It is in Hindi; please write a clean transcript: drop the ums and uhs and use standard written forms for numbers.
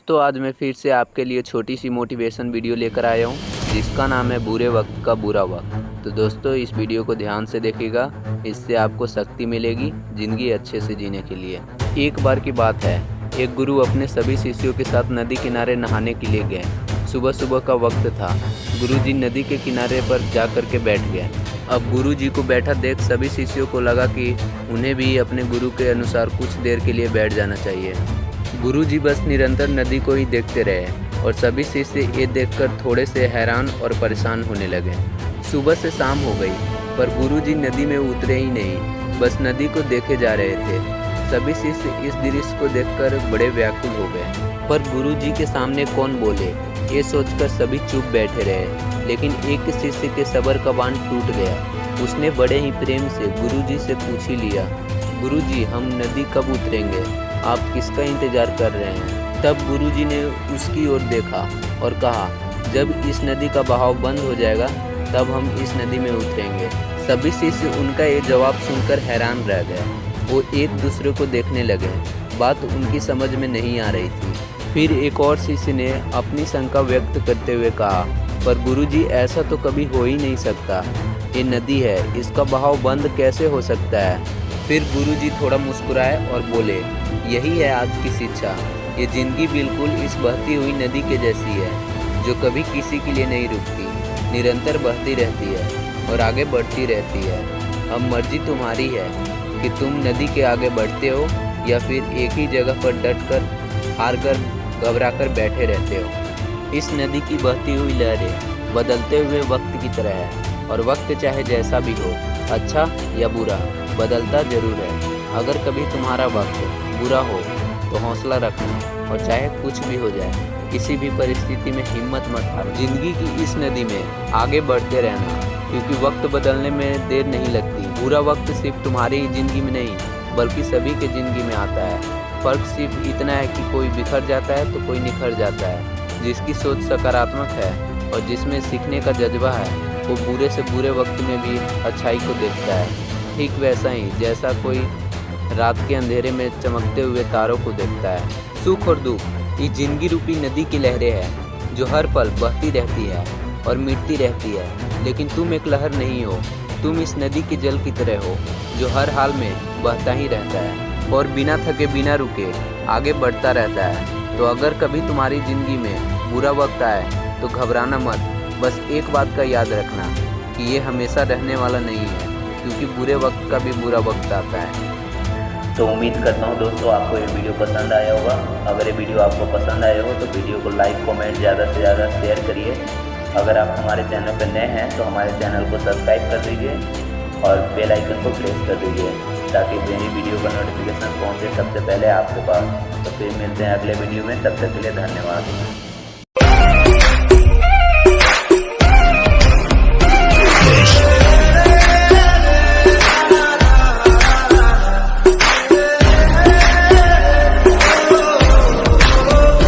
दोस्तों आज मैं फिर से आपके लिए छोटी सी मोटिवेशन वीडियो लेकर आया हूँ जिसका नाम है बुरे वक्त का बुरा वक्त। तो दोस्तों इस वीडियो को ध्यान से देखिएगा, इससे आपको शक्ति मिलेगी ज़िंदगी अच्छे से जीने के लिए। एक बार की बात है, एक गुरु अपने सभी शिष्यों के साथ नदी किनारे नहाने के लिए गए। सुबह सुबह का वक्त था। गुरुजी नदी के किनारे पर जा कर के बैठ गए। अब गुरुजी को बैठा देख सभी शिष्यों को लगा कि उन्हें भी अपने गुरु के अनुसार कुछ देर के लिए बैठ जाना चाहिए। गुरुजी बस निरंतर नदी को ही देखते रहे और सभी शिष्य ये देखकर थोड़े से हैरान और परेशान होने लगे। सुबह से शाम हो गई पर गुरुजी नदी में उतरे ही नहीं, बस नदी को देखे जा रहे थे। सभी शिष्य इस दृश्य को देखकर बड़े व्याकुल हो गए, पर गुरुजी के सामने कौन बोले ये सोचकर सभी चुप बैठे रहे। लेकिन एक शिष्य के सब्र का बांध टूट गया। उसने बड़े ही प्रेम से गुरुजी से पूछ ही लिया, गुरुजी हम नदी कब उतरेंगे, आप किसका इंतजार कर रहे हैं। तब गुरुजी ने उसकी ओर देखा और कहा, जब इस नदी का बहाव बंद हो जाएगा तब हम इस नदी में उतरेंगे। सभी शिष्य उनका ये जवाब सुनकर हैरान रह गए। वो एक दूसरे को देखने लगे, बात उनकी समझ में नहीं आ रही थी। फिर एक और शिष्य ने अपनी शंका व्यक्त करते हुए कहा, पर गुरुजी ऐसा तो कभी हो ही नहीं सकता, ये नदी है, इसका बहाव बंद कैसे हो सकता है। फिर गुरुजी थोड़ा मुस्कुराए और बोले, यही है आज की शिक्षा, ये ज़िंदगी बिल्कुल इस बहती हुई नदी के जैसी है जो कभी किसी के लिए नहीं रुकती, निरंतर बहती रहती है और आगे बढ़ती रहती है। अब मर्जी तुम्हारी है कि तुम नदी के आगे बढ़ते हो या फिर एक ही जगह पर डट कर हार कर घबरा कर बैठे रहते हो। इस नदी की बहती हुई लहरें बदलते हुए वक्त की तरह है और वक्त चाहे जैसा भी हो, अच्छा या बुरा, बदलता जरूर है। अगर कभी तुम्हारा वक्त बुरा हो तो हौसला रखना और चाहे कुछ भी हो जाए किसी भी परिस्थिति में हिम्मत मत हारो। जिंदगी की इस नदी में आगे बढ़ते रहना, क्योंकि वक्त बदलने में देर नहीं लगती। बुरा वक्त सिर्फ तुम्हारी ही जिंदगी में नहीं बल्कि सभी के जिंदगी में आता है। फर्क सिर्फ इतना है कि कोई बिखर जाता है तो कोई निखर जाता है। जिसकी सोच सकारात्मक है और जिसमें सीखने का जज्बा है वो बुरे से बुरे वक्त में भी अच्छाई को देखता है। ठीक वैसा ही जैसा कोई रात के अंधेरे में चमकते हुए तारों को देखता है। सुख और दुख ये जिंदगी रूपी नदी की लहरें हैं जो हर पल बहती रहती है और मिटती रहती है। लेकिन तुम एक लहर नहीं हो, तुम इस नदी के जल की तरह हो जो हर हाल में बहता ही रहता है और बिना थके बिना रुके आगे बढ़ता रहता है। तो अगर कभी तुम्हारी ज़िंदगी में बुरा वक्त आए तो घबराना मत, बस एक बात का याद रखना कि ये हमेशा रहने वाला नहीं है, क्योंकि बुरे वक्त का भी बुरा वक्त आता है। तो उम्मीद करता हूँ दोस्तों आपको ये वीडियो पसंद आया होगा। अगर ये वीडियो आपको पसंद आया हो तो वीडियो को लाइक कमेंट ज़्यादा से ज़्यादा शेयर करिए। अगर आप हमारे चैनल पर नए हैं तो हमारे चैनल को सब्सक्राइब कर दीजिए और बेल आइकन को प्रेस कर दीजिए ताकि मेरी वीडियो का नोटिफिकेशन पहुँचे सबसे पहले आपके पास। तो फिर मिलते हैं अगले वीडियो में, तब तक के लिए धन्यवाद।